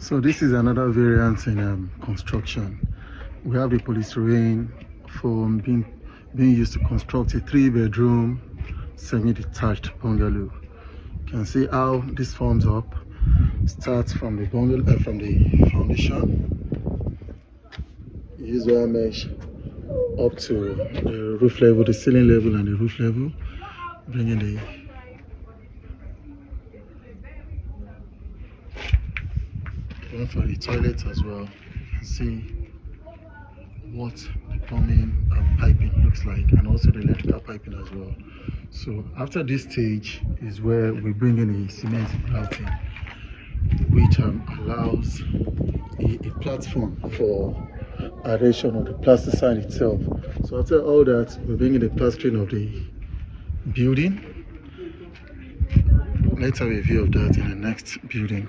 So this is another variant in construction. We have the polystyrene foam being used to construct a 3-bedroom semi-detached bungalow. You can see how this forms up. Starts from the bungalow, from the foundation. Use wire mesh up to the roof level, the ceiling level, and the roof level, bringing the one for the toilet as well. You can see what the plumbing and piping looks like, and also the electrical piping as well. So after this stage is where we bring in the cement grouting, which allows a platform for adhesion of the plasticine itself. So after all that, we bring in the plastering of the building. Let's have a view of that in the next building.